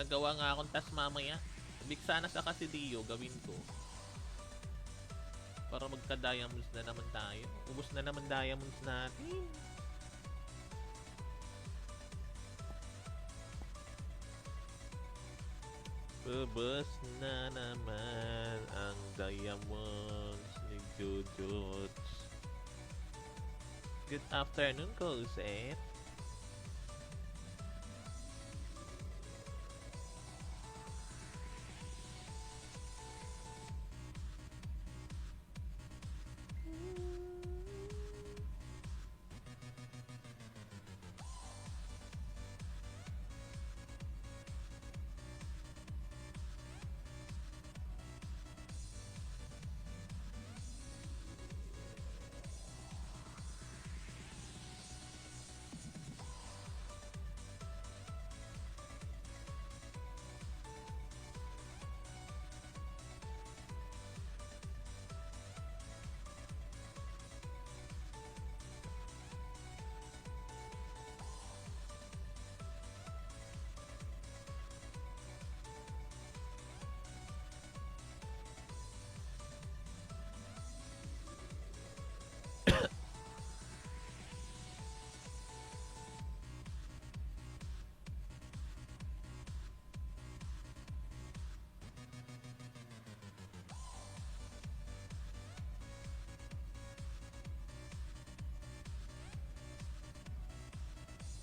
Gagawa nga akong task mamaya. Big sana sa Kasidio gawin ko. Para magka-diamonds na naman tayo. Ubus na naman diamonds natin. Ubus na naman ang diamonds ni Jojots. Good afternoon, Cosette.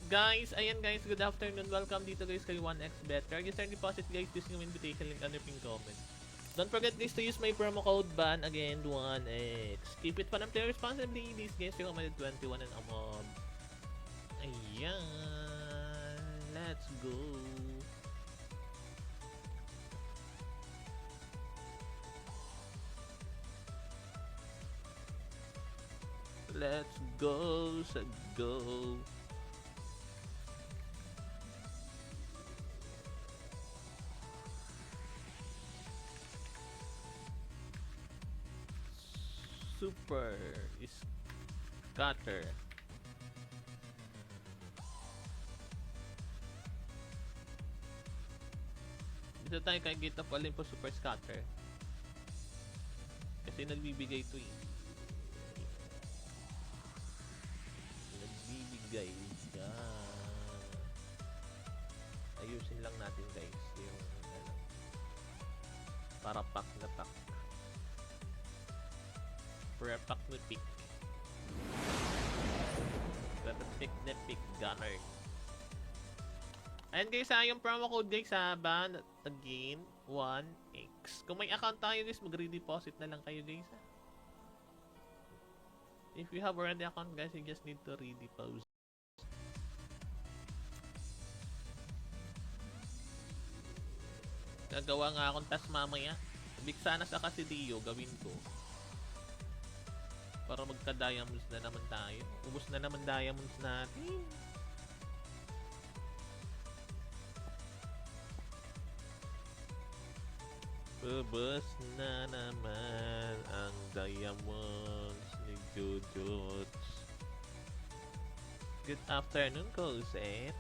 Guys, ayan guys, good afternoon. Welcome dito guys kay 1xBet. Register and deposit guys using yung invitation link under pin comment. Don't forget guys to use my promo code BAN again 1x. Keep it fun and play responsibly. These guys recommended 21 and above. Ayan. Let's go. Let's go. Sa go. Super scatter. Dito tayo kay Gita Olympus Super Scatter. Kasi nagbibigay ito eh. Nagbibigay siya. Ayusin lang natin guys yung ano, para pack na pack. Pre-pack na pick. Pre-pick na pick gunner. Ayan guys, yung promo code guys BAN again 1x. Kung may account tayo guys, mag-redeposit na lang kayo guys ha. If you have already account guys, you just need to redeposit. Gagawa nga akong task mamaya. Big sana sa Kasidio gawin ko. Para magka-diamonds na naman tayo. Ubus na naman diamonds natin. Ubus na naman ang diamonds ni Jojots. Good afternoon, Cosette.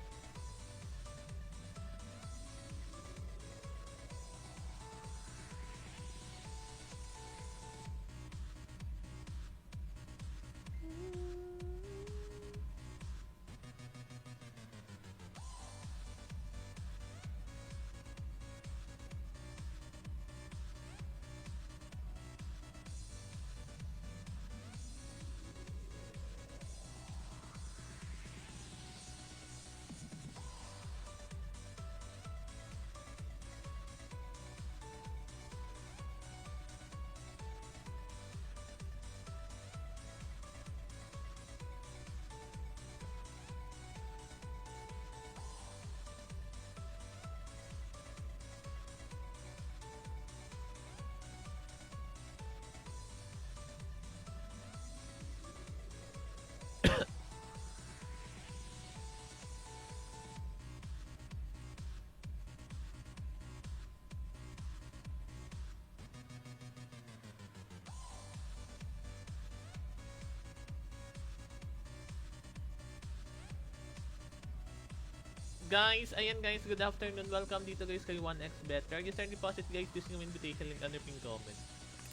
Guys, ayan guys, good afternoon. Welcome dito guys kay 1xBet. Register and deposit guys using yung invitation link under pin comment.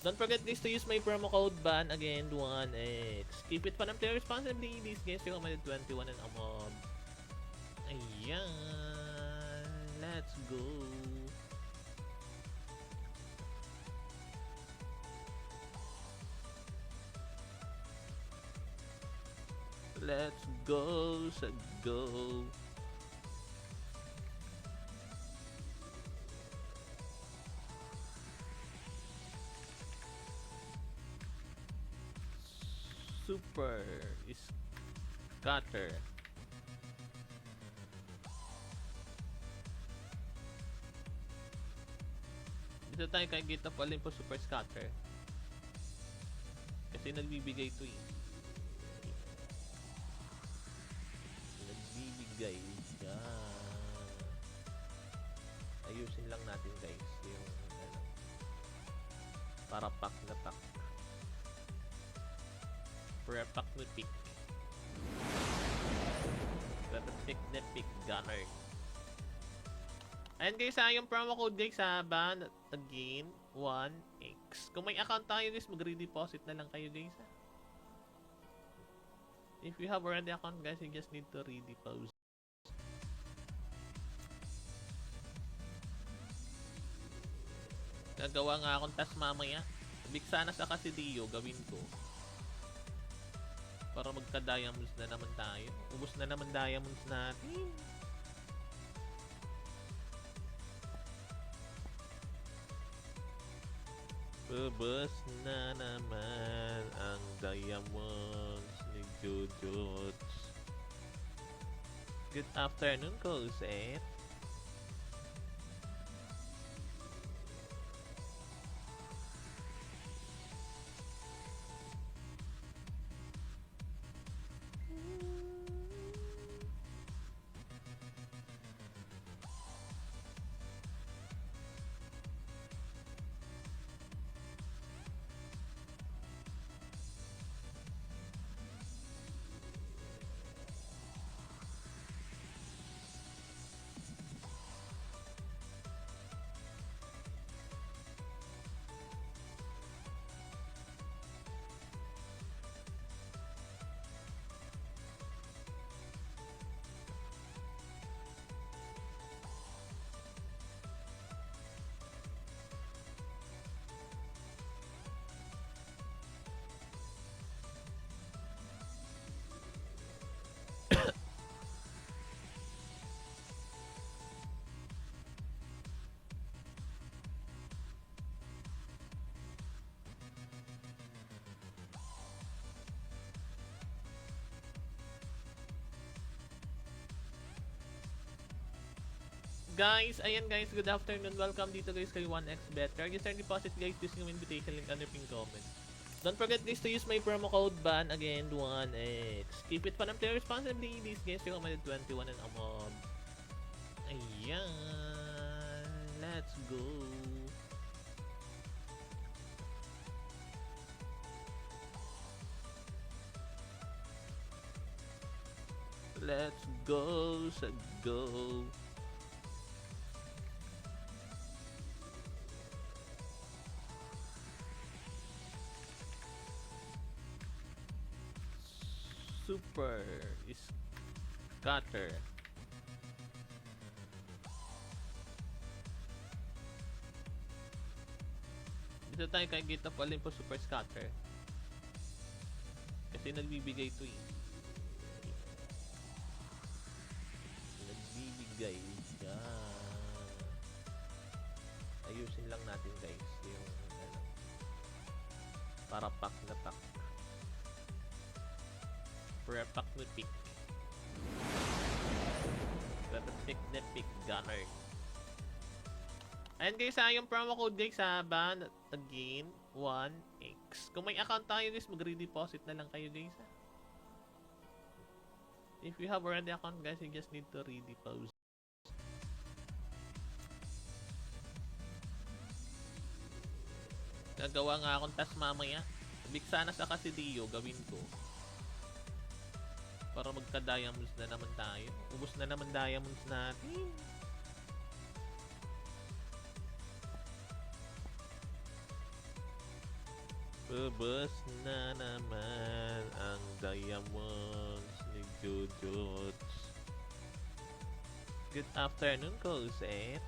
Don't forget guys to use my promo code BAN, again 1x. Keep it fun and play responsibly. These games recommended 21 and above. Ayan. Let's go. Let's go, sa go. Super scatter. Dito tayo kay Gita Olympus Super Scatter. Kasi nagbibigay ito eh. Nagbibigay. Yan. Ayusin lang natin guys yung ano, para pack na pack. Pre-pack na pick. Pre-pick na pick gunner. Ayan guys, yung promo code guys BAN, again 1x. Kung may account tayo guys, mag-redeposit na lang kayo guys ha. If you have already account guys, you just need to redeposit. Gagawa nga akong task mamaya. Big sana sa Kasidio, gawin ko. Para magka-diamonds na naman tayo. Ubus na naman diamonds natin. Ubus na naman ang diamonds ni Jojots. Good afternoon, Cosette. Guys, ayan guys, good afternoon. Welcome dito guys kay 1xBet. Register and deposit guys using yung invitation link under pin comment. Don't forget guys to use my promo code BAN, again 1x. Keep it fun and play responsibly. These games recommended 21 and above. Ayan. Let's go. Let's go, sa go. Super scatter. Dito tayo kay Gita Olympus Super Scatter. Kasi nagbibigay ito eh. Nagbibigay. Yan. Ayusin lang natin guys yung ano, para pack na pack. Pre-pack na pick. Pre-pick na pick gunner. Ayan guys, yung promo code guys BAN, again 1x. Kung may account tayo guys, mag-redeposit na lang kayo guys ha. If you have already account guys, you just need to redeposit. Gagawa nga akong task mamaya. Big sana sa Kasidio, gawin ko. Para magka-diamonds na naman tayo. Ubus na naman diamonds natin. Ubus na naman ang diamonds ni Jojots. Good afternoon, Cosette.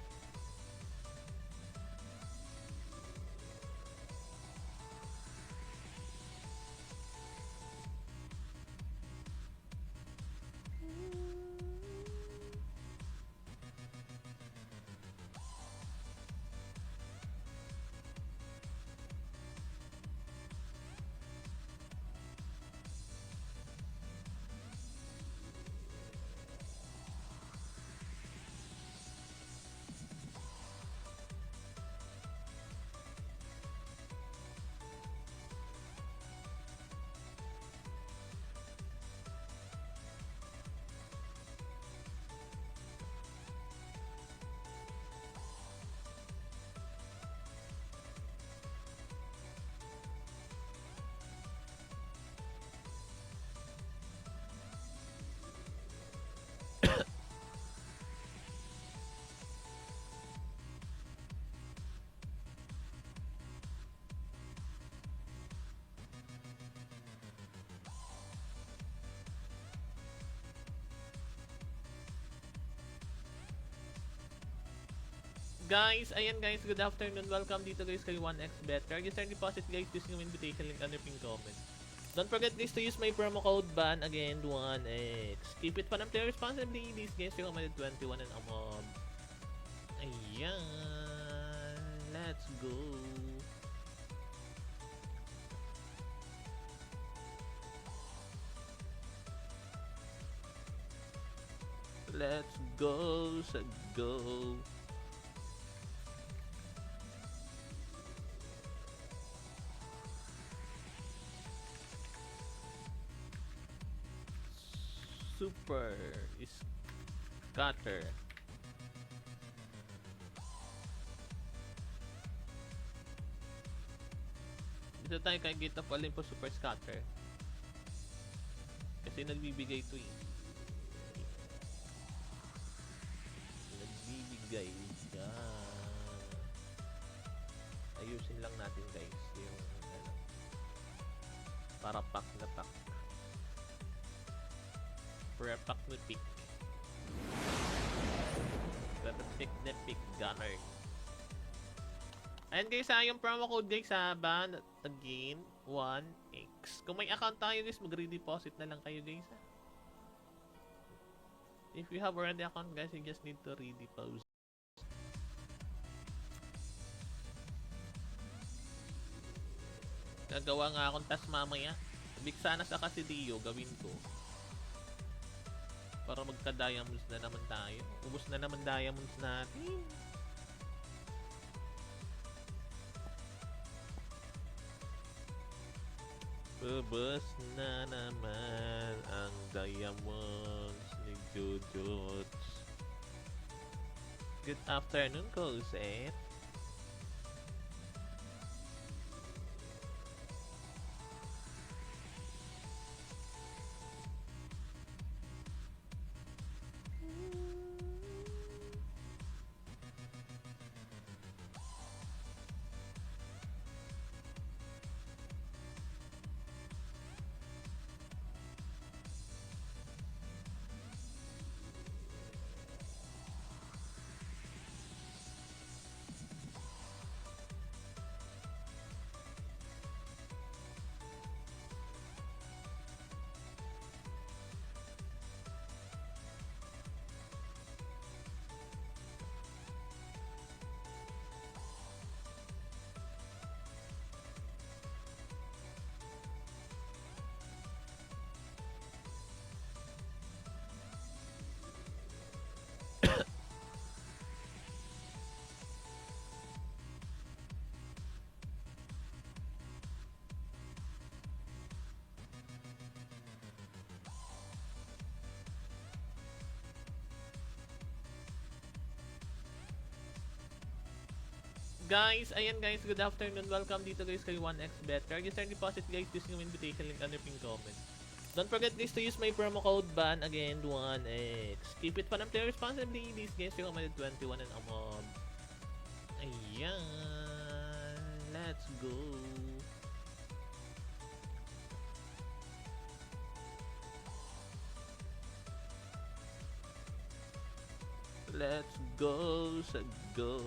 Guys, ayan guys, good afternoon. Welcome dito guys kay 1x Better. Register deposit guys using yung invitation link under pin comment. Don't forget guys to use my promo code BAN, again 1x. Keep it fun and play responsibly. These guys recommended 21 and above. Ayan. Let's go. Let's go, sa go. Super scatter. Dito tayo kay Gita Olympus Super Scatter. Kasi nagbibigay ito eh. Nagbibigay siya. Ayusin lang natin guys yung ano, para pack na pack. Pre-pack na pick. Pre-pick na pick gunner. Ayan guys, yung promo code guys BAN again 1x. Kung may account tayo guys, magre-deposit na lang kayo guys ha. If you have already account guys, you just need to re-deposit. Gagawa nga akong task mamaya. Big sana sa Kasidio gawin ko. Para magka-diamonds na naman tayo. Ubus na naman diamonds natin. Ubus na naman ang diamonds ni Jojots. Good afternoon, Cosette. Guys, ayan guys, good afternoon. Welcome dito guys kay 1x Better. Register deposit guys using yung invitation link under pin comment. Don't forget please to use my promo code BAN again 1x. Keep it fun and play responsibly. These games recommended 21 and above. Ayan. Let's go. Let's go sa go.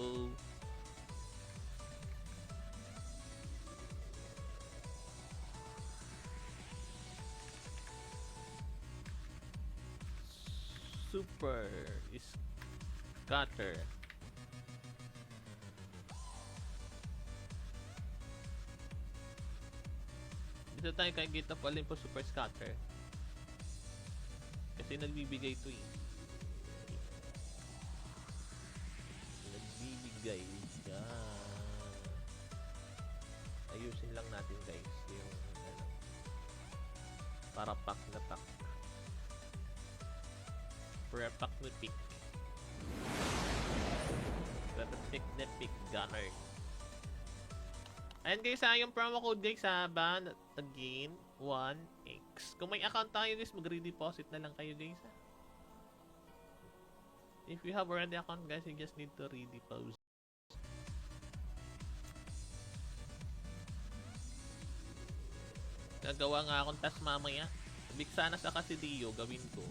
Super scatter. Dito tayo kay Gita Olympus Super Scatter. Kasi nagbibigay ito eh. Nagbibigay siya. Ayusin lang natin guys yung ano, para pack na pack. Pre-pack na pick. Pre-pick na pick gunner. Ayan guys, yung promo code guys BAN again 1x. Kung may account tayo guys, mag-redeposit na lang kayo guys. If you have already account guys, you just need to redeposit. Gagawa nga akong task mamaya. Big sana sa Kasidio gawin ko.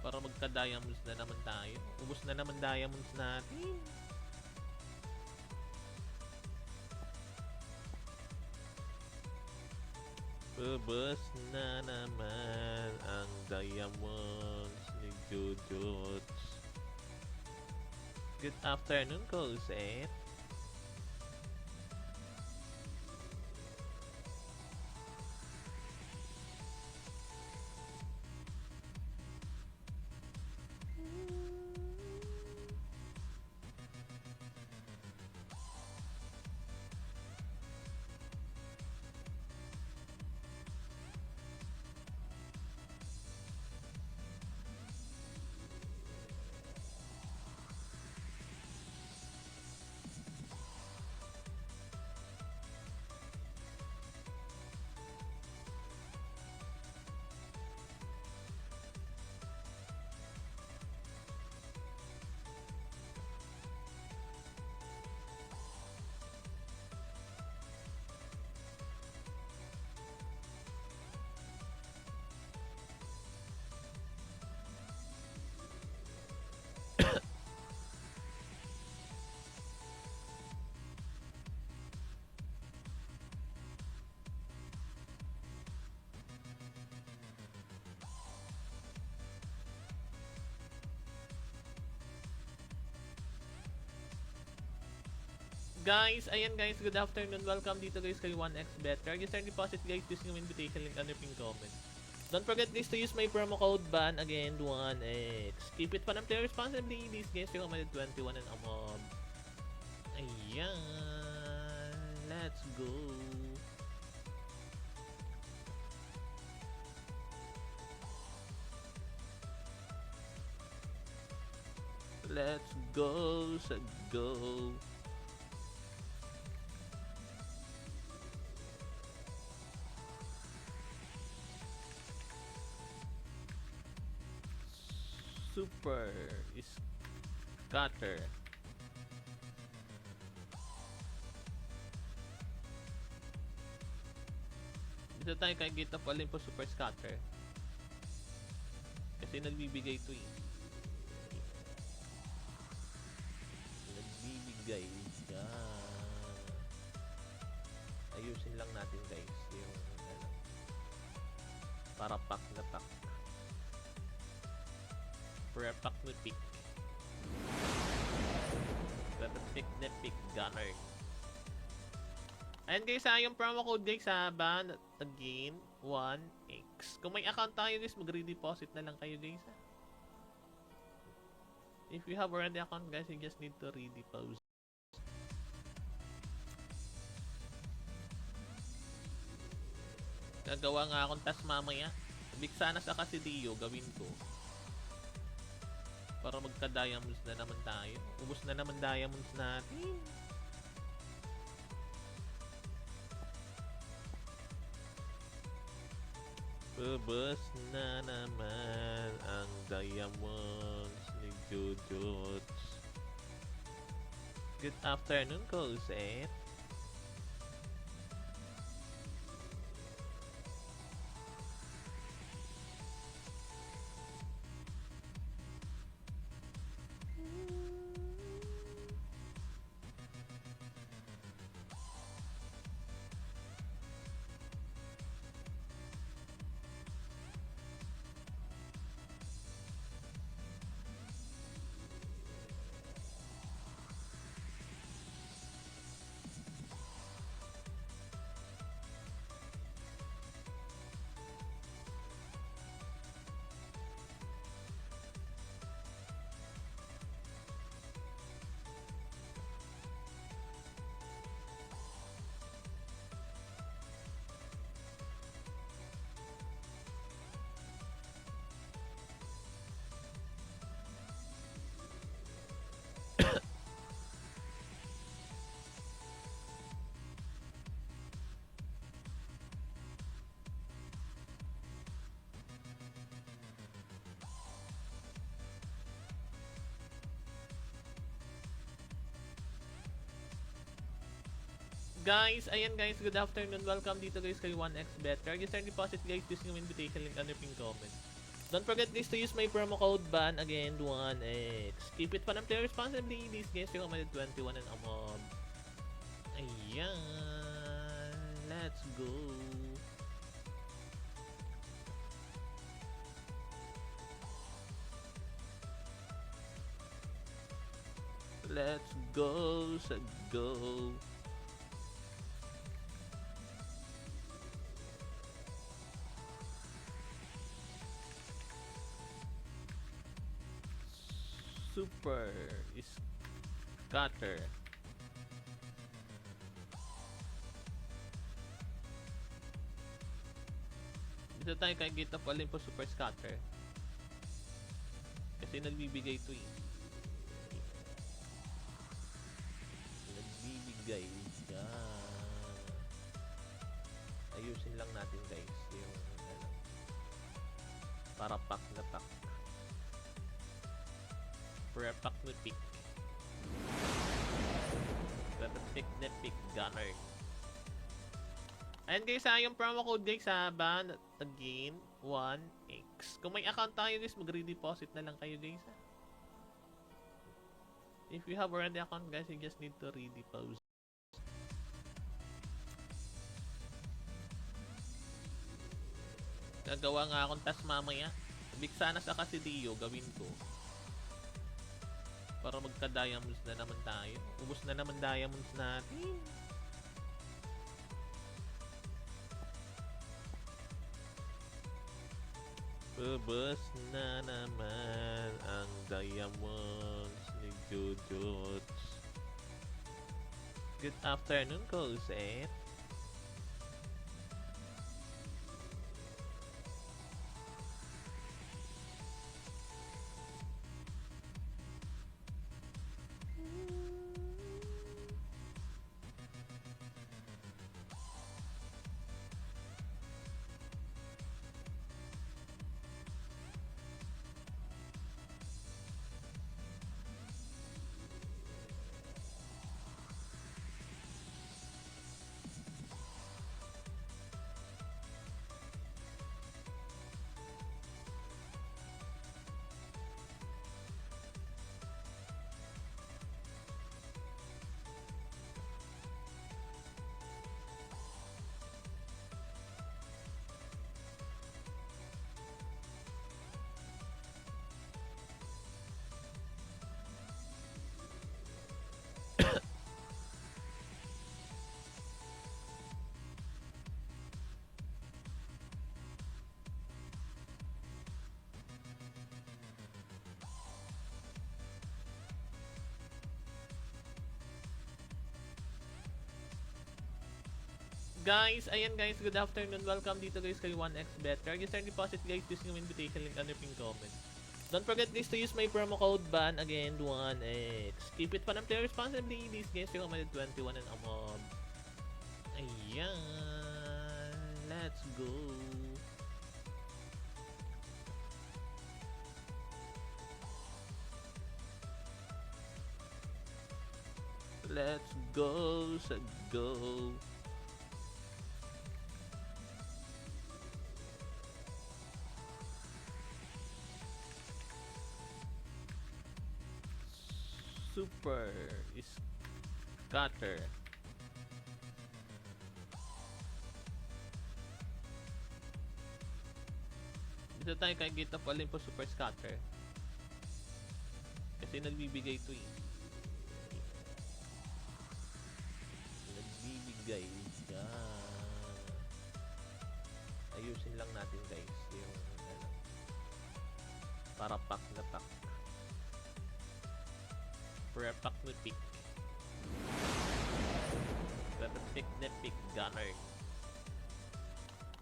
Para magka-diamonds na naman tayo. Ubus na naman diamonds natin. Ubus na naman ang diamonds ni Jojots. Good afternoon, Cosette. Guys, ayan guys, good afternoon. Welcome dito guys kay 1x Bet. Register deposit guys using yung invitation link under pin comment. Don't forget please to use my promo code BAN again 1x. Keep it fun and play responsibly. These games recommended 21 and above. Ayan. Let's go. Let's go sa go. Super scatter. Dito tayo kay Gita Olympus Super Scatter. Kasi nagbibigay ito eh. Nagbibigay siya. Ayusin lang natin guys yung ano, para pack na pack. Pre-pack na pick. Pre-pick na pick gunner. Ayan guys, yung promo code guys BAN again 1x. Kung may account tayo guys, mag-redeposit na lang kayo guys. If you have already account guys, you just need to redeposit. Gagawa nga akong task mamaya. Big sana sa Kasidio gawin ko. Para magka-diamonds na naman tayo. Ubus na naman diamonds natin. Ubus na naman ang diamonds ni Jujuts. Good afternoon, Cosette. Guys, ayan guys, good afternoon. Welcome dito guys kay 1x Bet. Register deposit guys using yung invitation link under pin comment. Don't forget guys to use my promo code BAN again 1x. Keep it fun and play responsibly. These guys recommended 21 and above. Ayan. Let's go. Let's go sa go. Super scatter. Dito tayo kay Gita Olympus Super Scatter. Kasi nagbibigay to eh. Nagbibigay siya. Ayusin lang natin guys yung ano, para pack na pack. Pre-pack na pick. Pre-pick na pick gunner. Ayan guys, yung promo code guys BAN again 1x. Kung may account tayo guys, mag-redeposit na lang kayo guys ha. If you have already account guys, you just need to redeposit. Gagawa nga akong task mamaya. Big sana sa Kasidio gawin ko. Para magka-diamonds na naman tayo. Ubus na naman diamonds natin. Ubus na naman ang diamonds ni Jujuts. Good afternoon, Cosette. Guys, ayan guys, good afternoon. Welcome dito guys kay 1x Bet. Register deposit guys using yung invitation link under pin comment. Don't forget guys to use my promo code BAN again 1x. Keep it fun and play responsibly. These guys recommended 21 and above. Ayan. Let's go. Let's go sa go. Super scatter. Dito tayo kay Gita Olympus Super Scatter. Kasi nagbibigay to eh. Nagbibigay siya. Ayusin lang natin guys yung ano, para pack na pack. Pre-pack na pick. Pre-pick na pick gunner.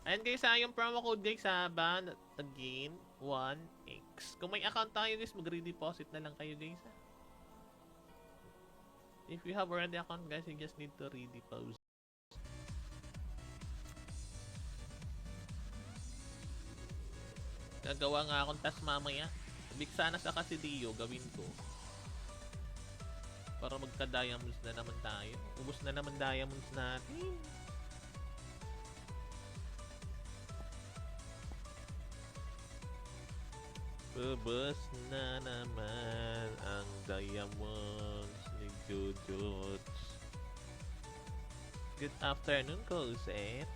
Ayan guys, yung promo code guys ban again 1x. Kung may account tayo guys, magre-deposit na lang kayo guys. If you have already account guys, you just need to redeposit. Gagawa nga akong task mamaya. Big sana sa Kasidio gawin ko. Para magka-diamonds na naman tayo. Ubus na naman diamonds natin. Ubus na naman ang diamonds ni Jojots. Good afternoon, Cosette.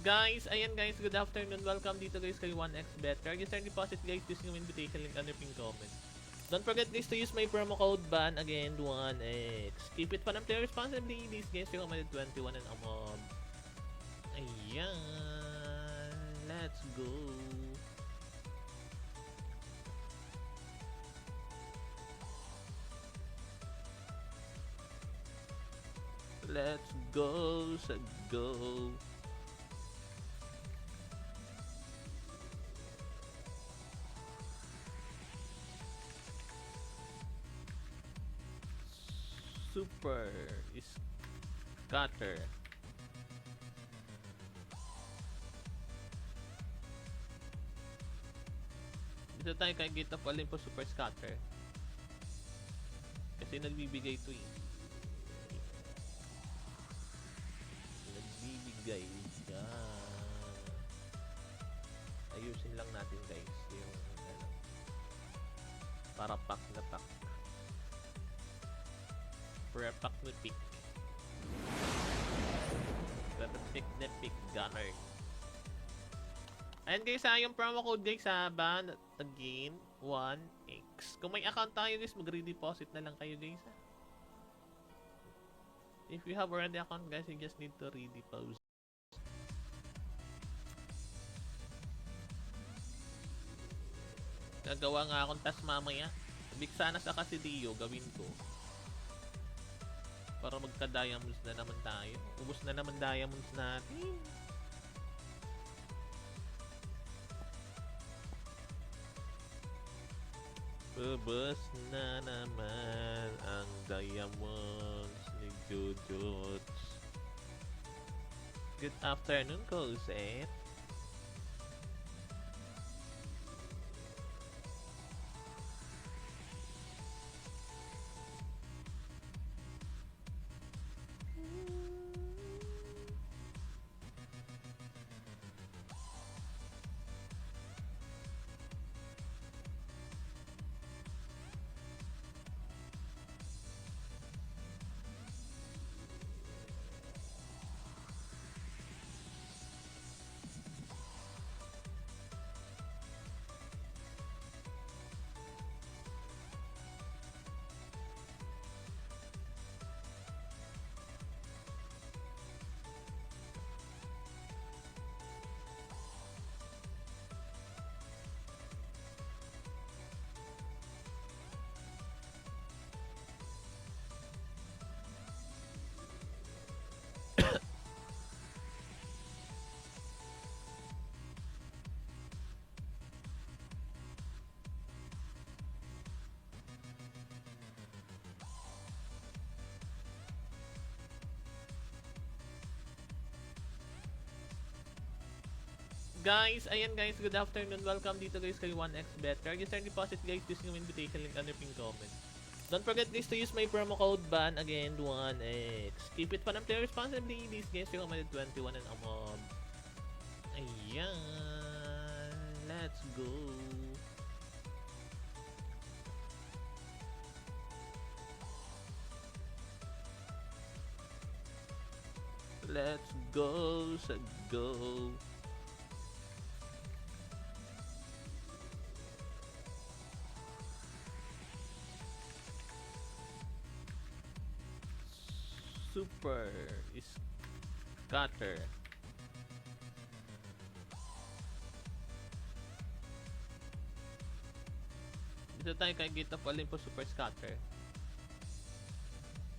Guys, ayan guys, good afternoon. Welcome dito guys kay 1x Bet. Register deposit guys using yung invitation link under pin comment. Don't forget guys to use my promo code BAN again 1x. Keep it fun and play responsibly. These games recommended 21 and above. Ayan. Let's go. Let's go sa go. Super scatter. Dito tayo kay Gita Olympus Super Scatter. Kasi nagbibigay to eh. Nagbibigay siya. Ayusin lang natin guys yung ano, para pack na pack. Pre-pack na pick. Pre-pick na pick gunner. Ayan guys, yung promo code guys ban again 1x. Kung may account tayo guys, magre-deposit na lang kayo guys. If you have already account guys, you just need to redeposit. Gagawa nga akong task mamaya. Big sana sa Kasidio gawin ko. Para magka-diamonds na naman tayo. Ubus na naman diamonds natin. Ubus na naman ang diamonds ni Jojots. Good afternoon, Cosette. Guys, ayan guys, good afternoon. Welcome dito guys kay 1xBet. Register and deposit guys using yung invitation link under pin comment. Don't forget guys to use my promo code BAN, again 1x. Keep it fun and play responsibly. These games recommended 21 and above. Ayan. Let's go. Let's go, sa go. Super scatter. Dito tayo kay Gita Olympus Super Scatter.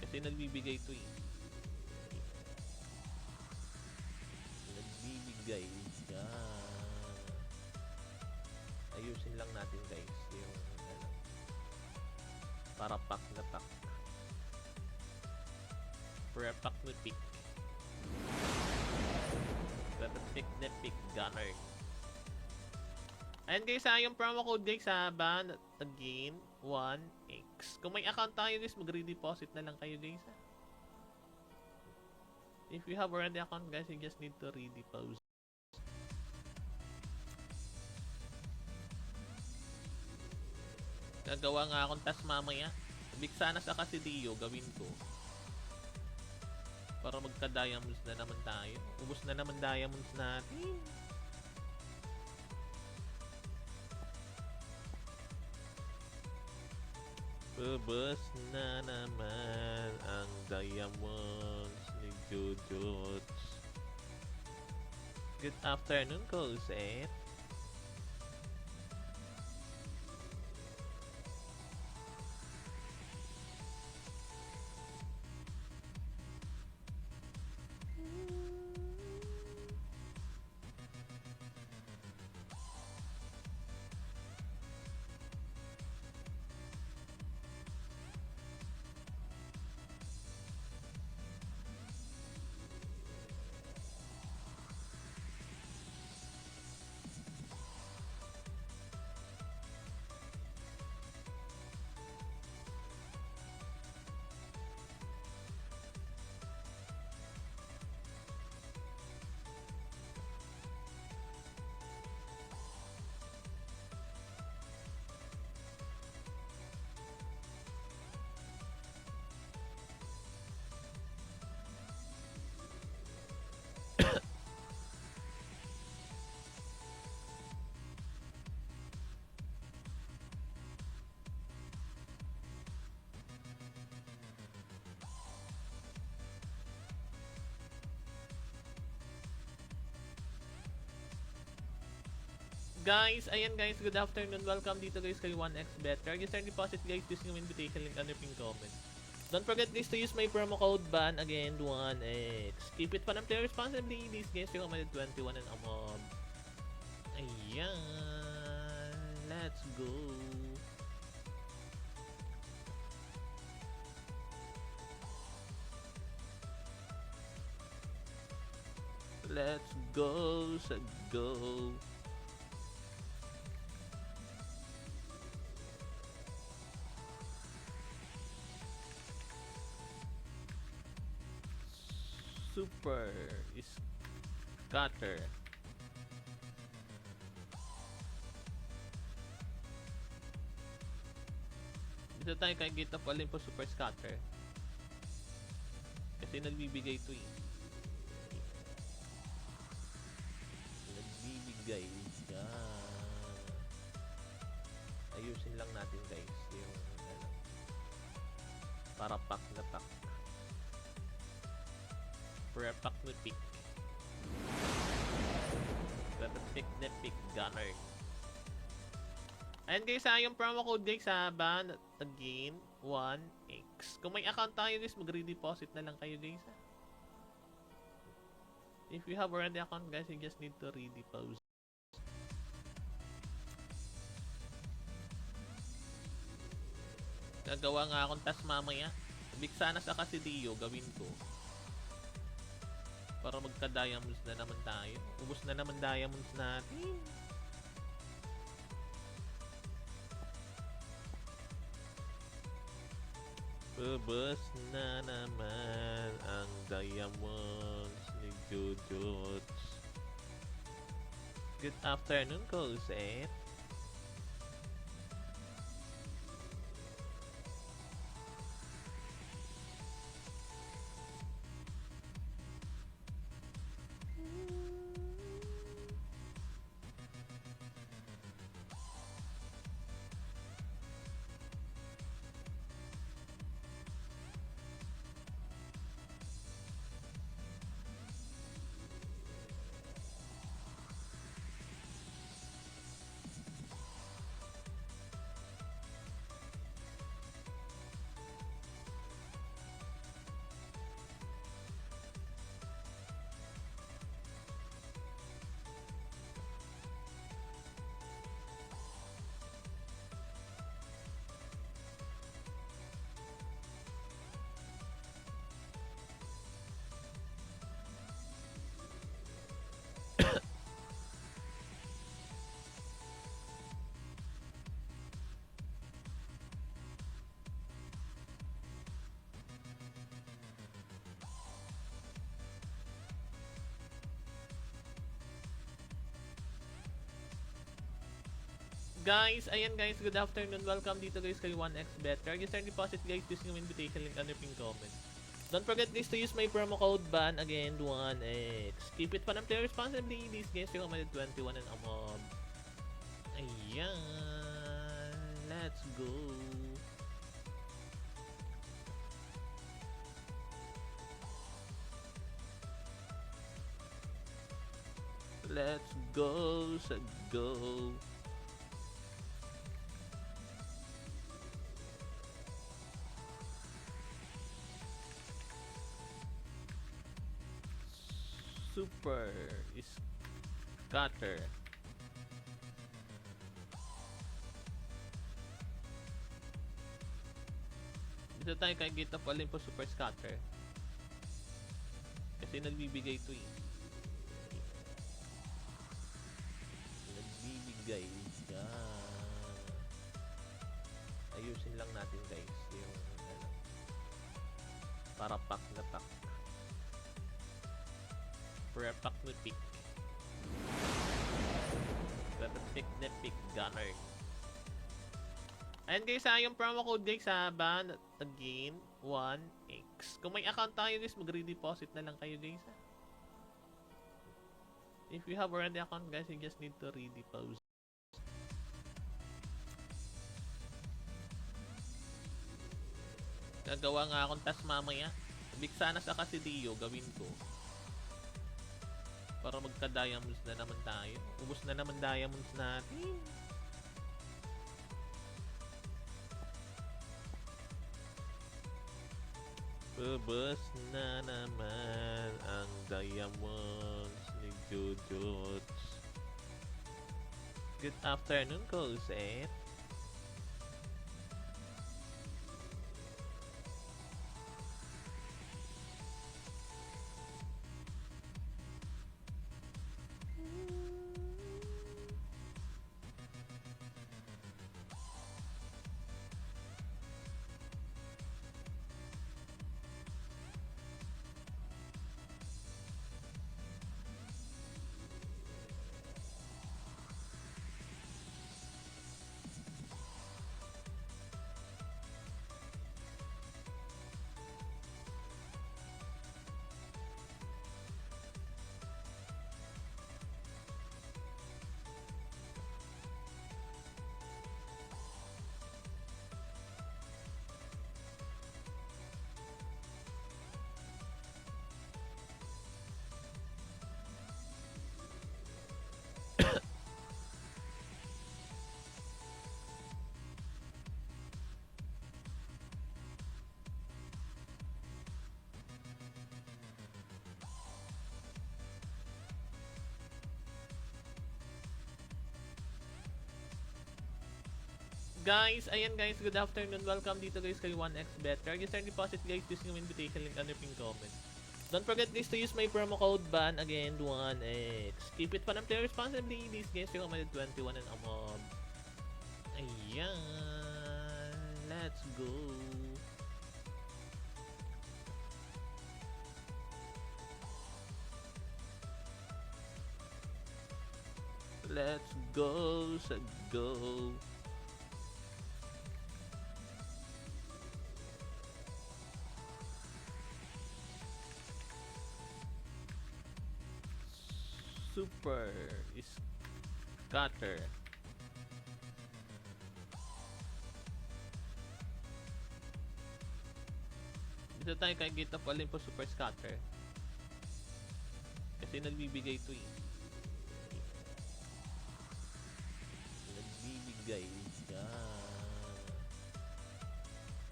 Kasi nagbibigay to eh. Nagbibigay. Yan. Ayusin lang natin guys yung ano, para pack na pack. Pre-pack na pick. Pre-pick na pick gunner. Ayan guys, yung promo code guys BAN, again 1x. Kung may account tayo guys, mag-redeposit na lang kayo guys. If you have already account guys, you just need to redeposit. Gagawa nga akong task mamaya. Big sana sa Kasidio, gawin ko. Para magka-diamonds na naman tayo. Ubus na naman diamonds natin. Ubus na naman ang diamonds ni Jojots. Good afternoon, Cosette. Guys, ayan guys, good afternoon. Welcome dito guys kay 1xBet. Register and deposit guys using yung invitation link under pin comment. Don't forget guys to use my promo code BAN, again 1x. Keep it fun and play responsibly. These games recommended 21 and above. Ayan. Let's go. Let's go, sa go. Super scatter. Dito tayo kay Gita Olympus Super Scatter. Kasi nagbibigay to eh. Nagbibigay. Yan. Ayusin lang natin guys yung ano, para pack na pack. Pre-pack na pick. Pre-pick na pick gunner. Ayan guys, yung promo code guys BAN, again 1x. Kung may account tayo guys, mag-redeposit na lang kayo guys. If you have already account guys, you just need to redeposit. Gagawa nga akong task mamaya. Big sana sa Kasidio, gawin ko. Para magka-diamonds na naman tayo. Ubus na naman diamonds natin. Ubus na naman ang diamonds ni Jojots. Good afternoon, Cosette. Guys, ayan guys, good afternoon. Welcome dito guys kay 1x Better. Register deposit guys using yung invitation link under pin comment. Don't forget guys to use my promo code BAN, again 1x. Keep it fun and play responsibly. These games recommended 21 and above. Ayan. Let's go. Let's go, sa go. Super Scatter. Dito tayo kay Gita Olympus Super Scatter. Kasi nagbibigay ito eh. Nagbibigay siya. Ayusin lang natin guys yung ano, para pack na pack. Pre-pack na pick. Pre-pick na pick gunner. Ayan guys, yung promo code guys BAN again 1x. Kung may account tayo guys, magre-deposit na lang kayo guys ha. If you have already account guys, you just need to re-deposit. Gagawa nga akong task mamaya. Big sana sa Kasidio gawin ko. Para magka-diamonds na naman tayo. Ubus na naman diamonds natin. Ubus na naman ang diamonds ni Jojots. Good afternoon, Cosette. Guys, ayan guys, good afternoon. Welcome dito guys kay 1x Better. Register deposit guys using yung invitation link under pin comment. Don't forget guys to use my promo code BAN again 1x. Keep it fun and play responsibly. These games recommended 21 and above. Ayan. Let's go. Let's go sa go. Super Scatter. Dito tayo kay Gita Olympus Super Scatter. Kasi nagbibigay ito eh. Nagbibigay. Yan.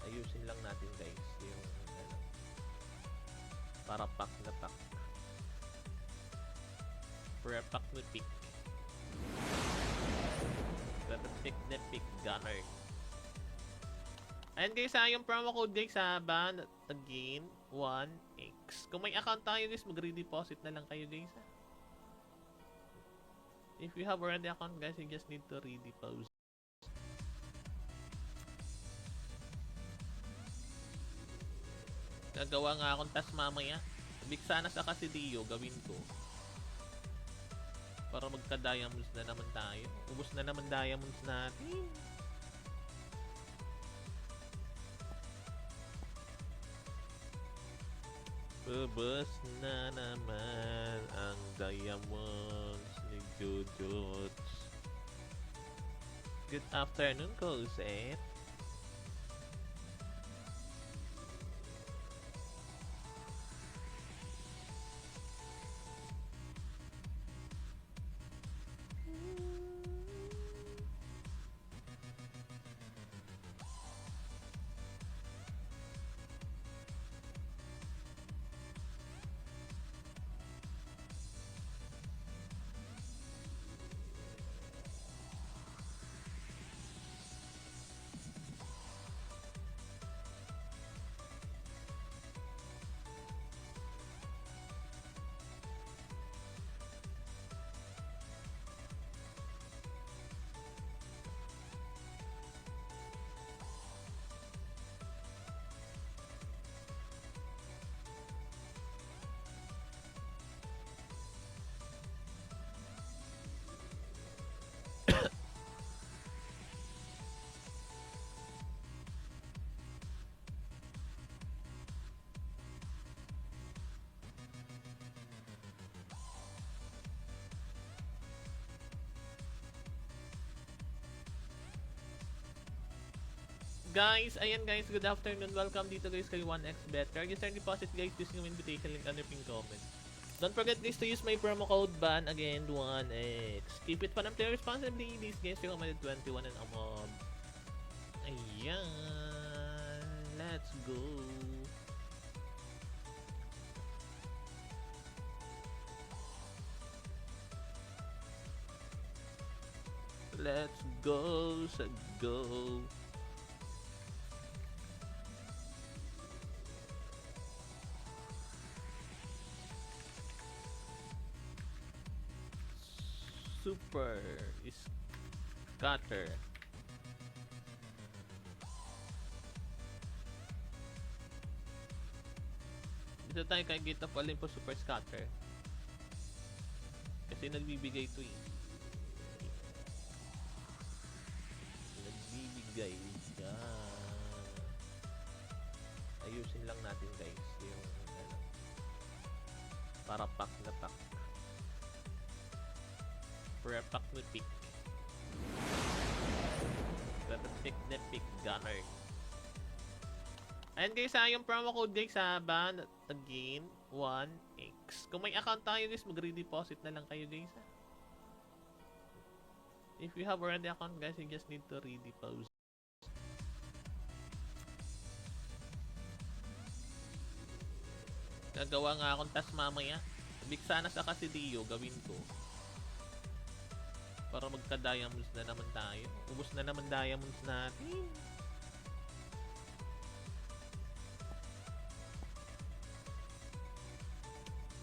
Ayusin lang natin guys. Yung ano, para pack na pack. Pre-pack na pick. Pre-pick na pick gunner. Ayan guys, yung promo code guys BAN again 1x. Kung may account tayo guys, mag-redeposit na lang kayo guys. If you have already account guys, you just need to redeposit. Gagawa nga akong task mamaya. Big sana sa Kasidio gawin ko. Para magka-diamonds na naman tayo. Ubus na naman diamonds natin. Ubus na naman ang diamonds ni Jojots. Good afternoon, Cosette. Guys, ayan guys, good afternoon. Welcome dito guys kay 1x Better. Register deposit guys using yung invitation link under pin comment. Don't forget guys to use my promo code BAN again 1x. Keep it fun and play responsibly. These games recommended 21 and above. Ayan. Let's go. Let's go sa go. Super Scatter. Dito tayo kay Gita Olympus Super Scatter. Kasi nagbibigay ito eh. Nagbibigay. Yan. Ayusin lang natin guys. Yung ano, para pack na pack. Pre-pack na pick. Pre-pick na pick gunner. Ayan guys, yung promo code guys BAN again 1x. Kung may account tayo guys, mag-redeposit na lang kayo guys. If you have already account guys, you just need to redeposit. Gagawa nga akong task mamaya. Big sana sa Kasidio gawin ko. Para magka-diamonds na naman tayo. Ubus na naman diamonds natin.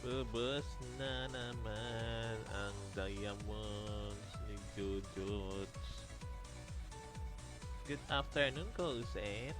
Ubus na naman ang diamonds ni Jujuts. Good afternoon, Cosette.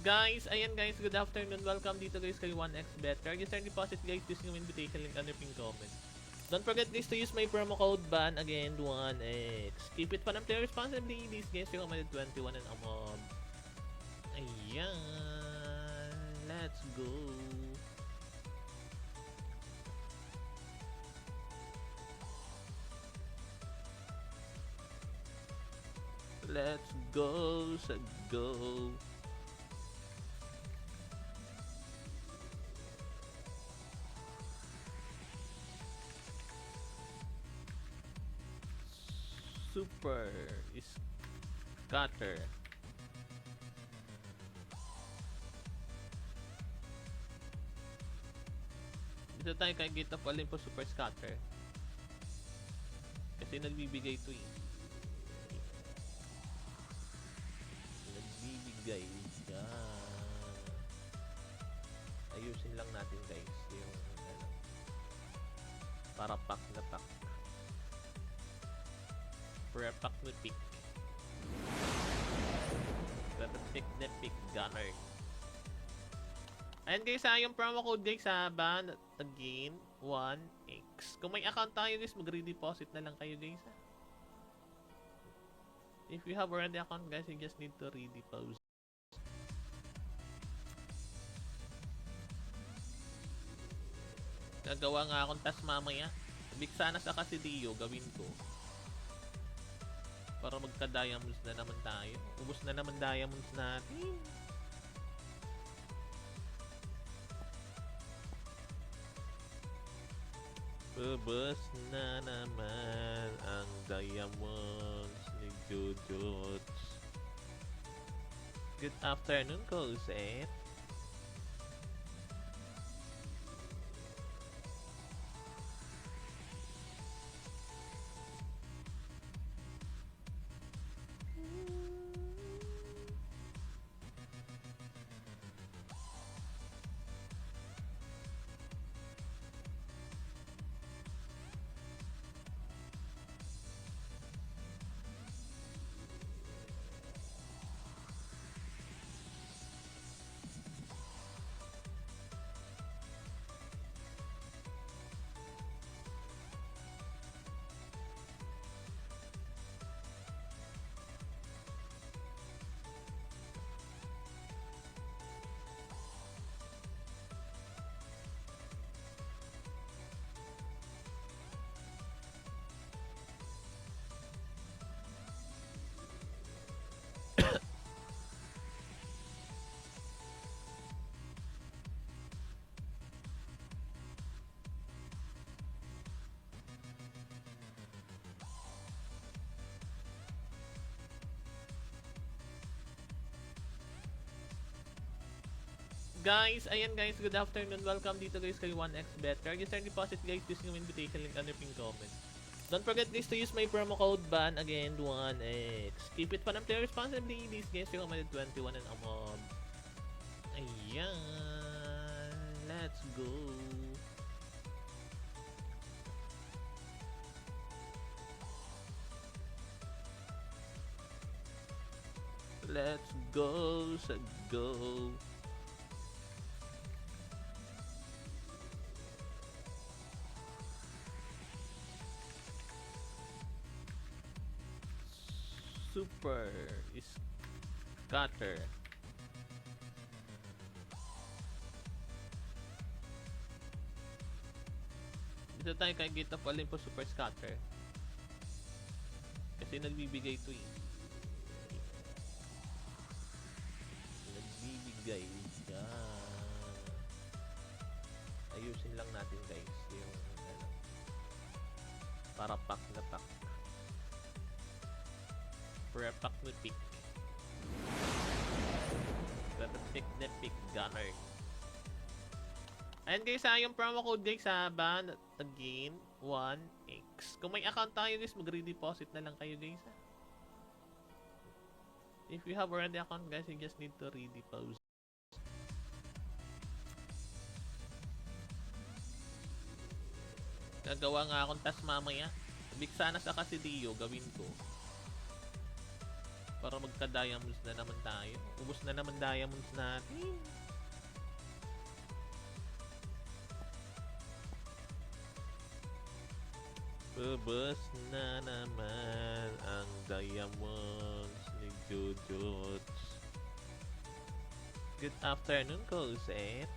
Guys, ayan guys, good afternoon. Welcome dito guys kay 1x Better. Register deposit guys using yung invitation link under pin comment. Don't forget guys to use my promo code BAN again 1x. Keep it fun and play responsibly. These guys recommended 21 and above. Ayan. Let's go. Let's go, sa go. Super scatter. Dito tayo kay Gita Olympus Super Scatter. Kasi nagbibigay ito eh. Nagbibigay siya. Ayusin lang natin guys yung ano, para pack na pack. Pre-pack na pick. Pre-pick na pick gunner. Ayan guys, yung promo code guys BAN again 1x. Kung may account tayo guys, mag-redeposit na lang kayo guys ha. If you have already account guys, you just need to redeposit. Gagawa nga akong task mamaya. Big sana sa Kasidio gawin ko. Para magka-diamonds na naman tayo. Ubus na naman diamonds natin. Ubus na naman ang diamonds ni Jujuts. Good afternoon, Cosette. Guys, ayan guys, good afternoon. Welcome dito guys kay 1x Better. Register deposit guys using yung invitation link under pin comment. Don't forget guys to use my promo code BAN again 1x. Keep it fun and play responsibly. These guys recommended 21 and above. Ayan. Let's go. Let's go sa go. Super scatter. Dito tayo kay Gita Olympus Super Scatter. Kasi nagbibigay to eh. Nagbibigay siya. Ayusin lang natin guys yung ano, para pack na pack. Pre-pack na pick. Pre-pick na pick gunner. Ayan guys, yung promo code guys ban again 1x. Kung may account tayo guys, magre-deposit na lang kayo guys. If you have already account guys, you just need to redeposit. Gagawa nga akong task mamaya. Big sana sa Kasidio gawin ko. Para magka-diamonds na naman tayo. Ubus na naman diamonds natin. Ubus na naman ang diamonds ni Jojots. Good afternoon, Cosette.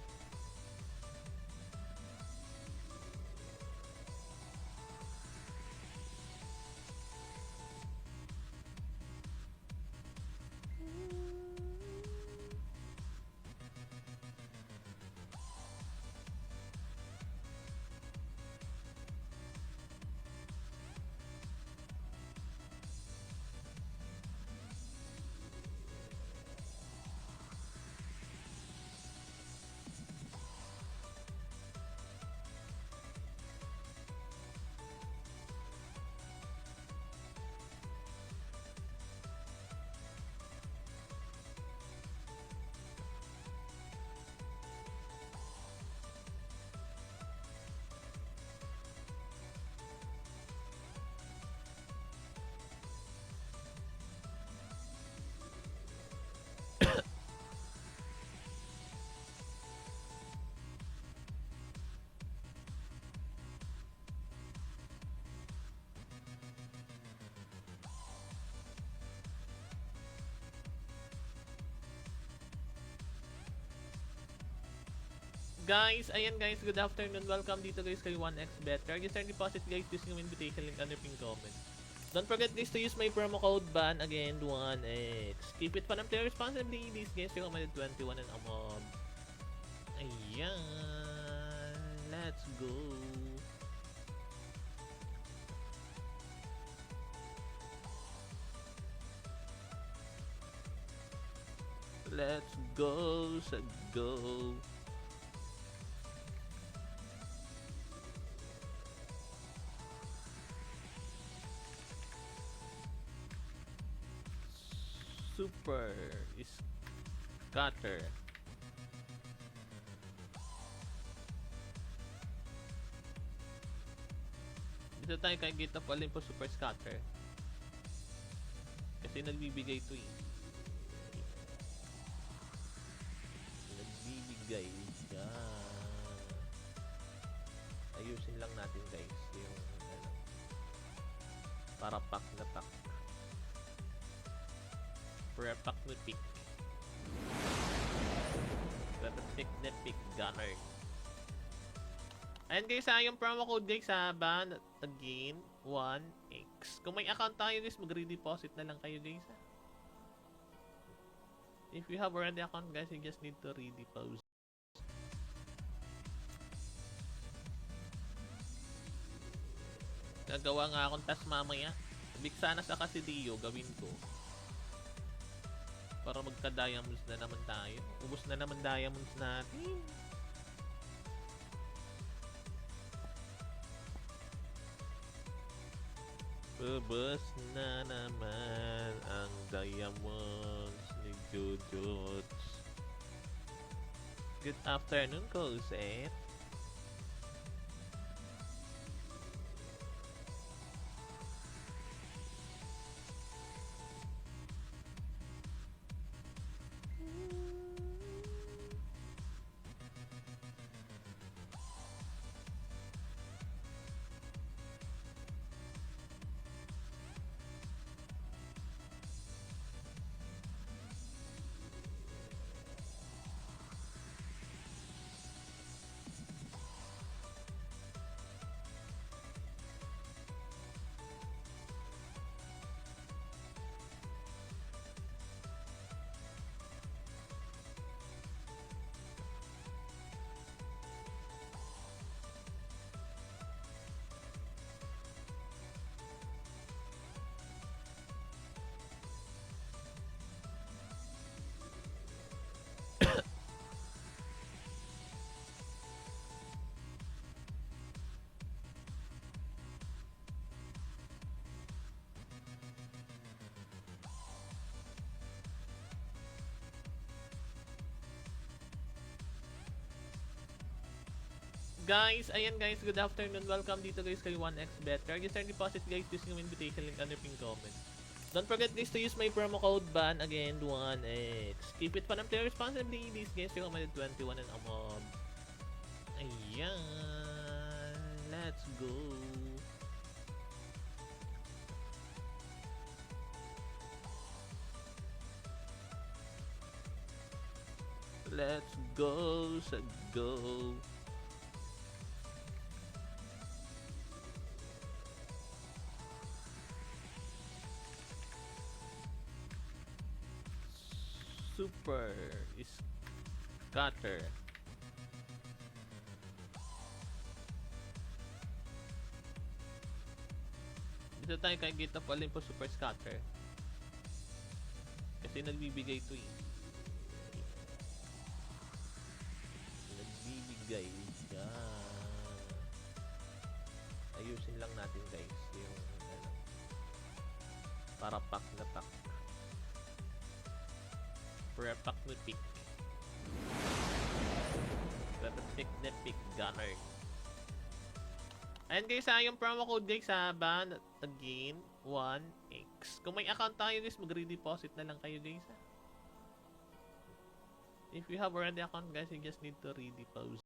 Guys, ayan guys, good afternoon. Welcome dito guys kay 1x Bet. Register deposit guys using yung invitation link under pin comment. Don't forget guys to use my promo code BAN again 1x. Keep it fun and play responsibly. These games recommended 21 and above. Ayan. Let's go. Let's go sa go. Super scatter. Dito tayo kay Gita Olympus Super Scatter. Kasi nagbibigay to eh. Nagbibigay siya. Ayusin lang natin guys yung ano, para pack na pack. Pre-pack na pick. Pre-pick na pick gunner. Ayan guys, yung promo code guys ban again 1x. Kung may account tayo guys, magre-deposit na lang kayo guys. If you have already account guys, you just need to redeposit. Gagawa nga akong task mamaya. Big sana sa Kasidio gawin ko. Para magka-diamonds na naman tayo. Ubus na naman diamonds natin. Ubus na naman ang diamonds ni Jojots. Good afternoon, Cosette. Guys, ayan guys, good afternoon. Welcome dito guys kay 1xBet. Register and deposit guys using yung invitation link under pin comment. Don't forget guys to use my promo code BAN, again 1x. Keep it fun and play responsibly. These games recommended 21 and above. Ayan. Let's go. Let's go, sa go. Super scatter. Dito tayo kay Gita Olympus Super Scatter. Kasi nagbibigay to eh. Nagbibigay. Yan. Ayusin lang natin guys yung ano, para pack na pack. Pre-pack na pick. Pre-pick na pick gunner. Ayan guys, yung promo code guys BAN, again 1x. Kung may account tayo guys, mag-redeposit na lang kayo guys. If you have already account guys, you just need to redeposit.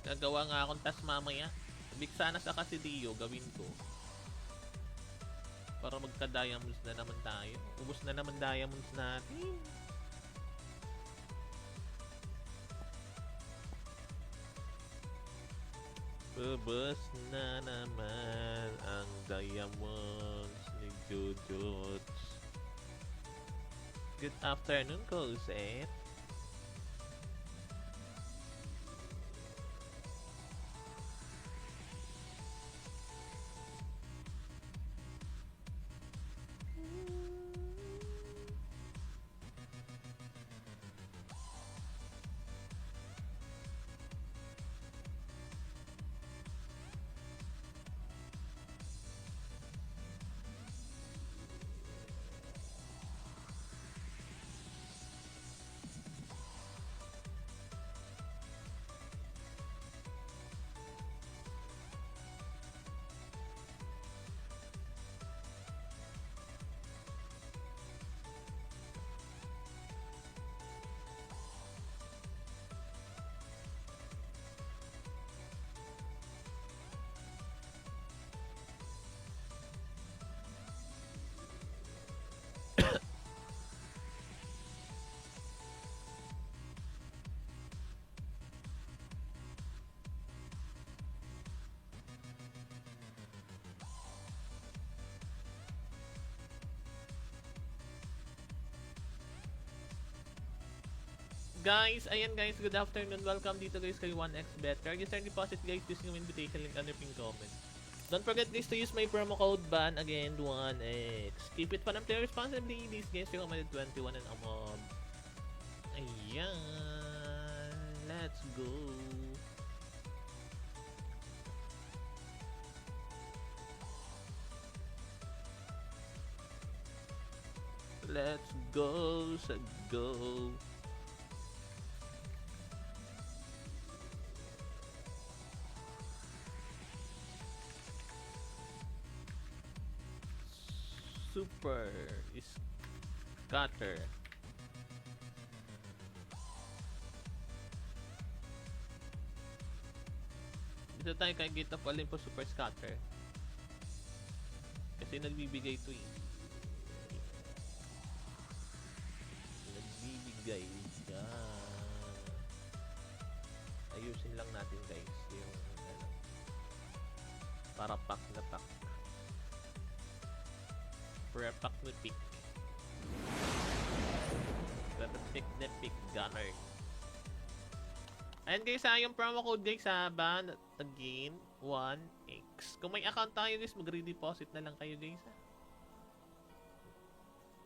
Gagawa nga akong task mamaya. Big sana sa Kasidio, gawin ko. Para magka-diamonds na naman tayo. Ubus na naman diamonds natin. Ubus na naman ang diamonds ni Jojots. Good afternoon, Cosette. Guys, ayan guys, good afternoon. Welcome dito guys kay 1xBet. Register and deposit guys using yung invitation link under pin comment. Don't forget guys to use my promo code BAN, again 1x. Keep it fun and play responsibly. These games recommended 21 and above. Ayan. Let's go. Let's go, sa go. Super scatter. Dito tayo kay Gita Olympus Super Scatter. Kasi nagbibigay to eh. Nagbibigay. Yan. Ayusin lang natin guys yung ano, para pack na pack. Pre-pack na pick. Pre-pick na pick gunner. Ayan guys, yung promo code guys BAN, again 1x. Kung may account tayo guys, mag-redeposit na lang kayo guys.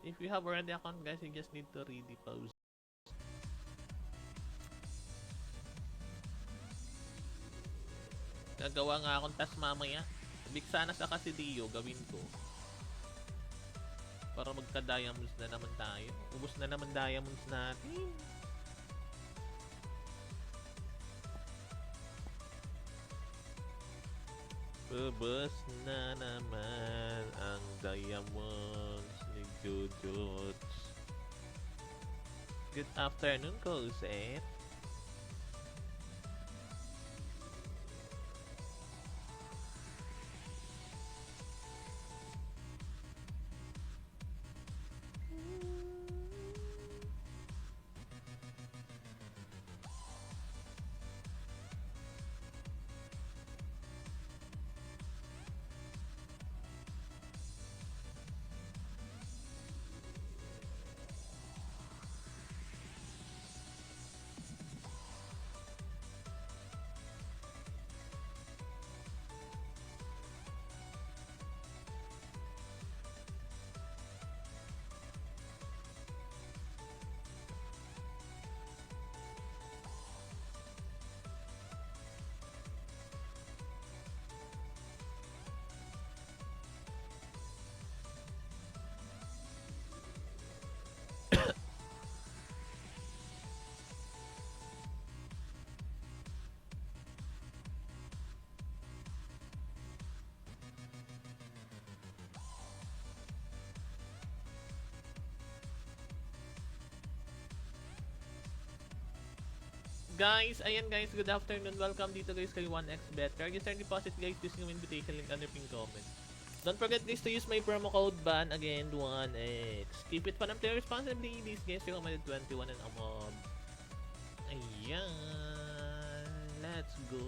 If you have already account guys, you just need to redeposit. Gagawa nga akong task mamaya. Big sana sa Kasidio, gawin ko. Para magka-diamonds na naman tayo. Ubus na naman diamonds natin. Ubus na naman ang diamonds ni Jojots. Good afternoon, Cosette. Guys, ayan guys, good afternoon. Welcome dito guys kay 1x Better. Register deposit guys using yung invitation link under pin comment. Don't forget guys to use my promo code BAN again 1x. Keep it fun and play responsibly. These guys recommended 21 and above. Ayan. Let's go.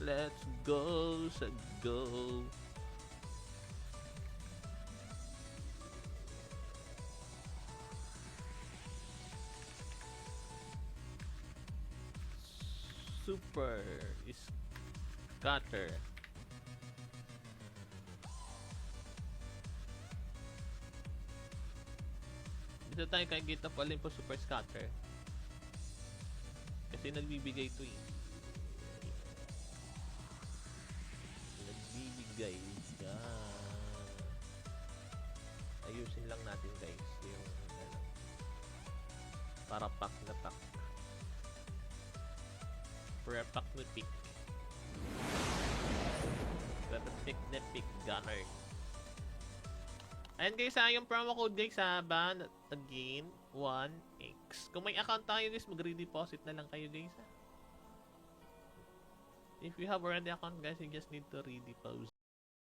Let's go, sa go. Super scatter. Dito tayo kay Gita Olympus Super Scatter. Kasi nagbibigay to eh. Nagbibigay ka. Ayusin lang natin guys yung ano, para pack na pack. Pre-pack na pick. Pre-pick na pick gunner. Ayan guys, yung promo code guys BAN again 1x. Kung may account tayo guys, mag-redeposit na lang kayo guys. If you have already account guys, you just need to redeposit.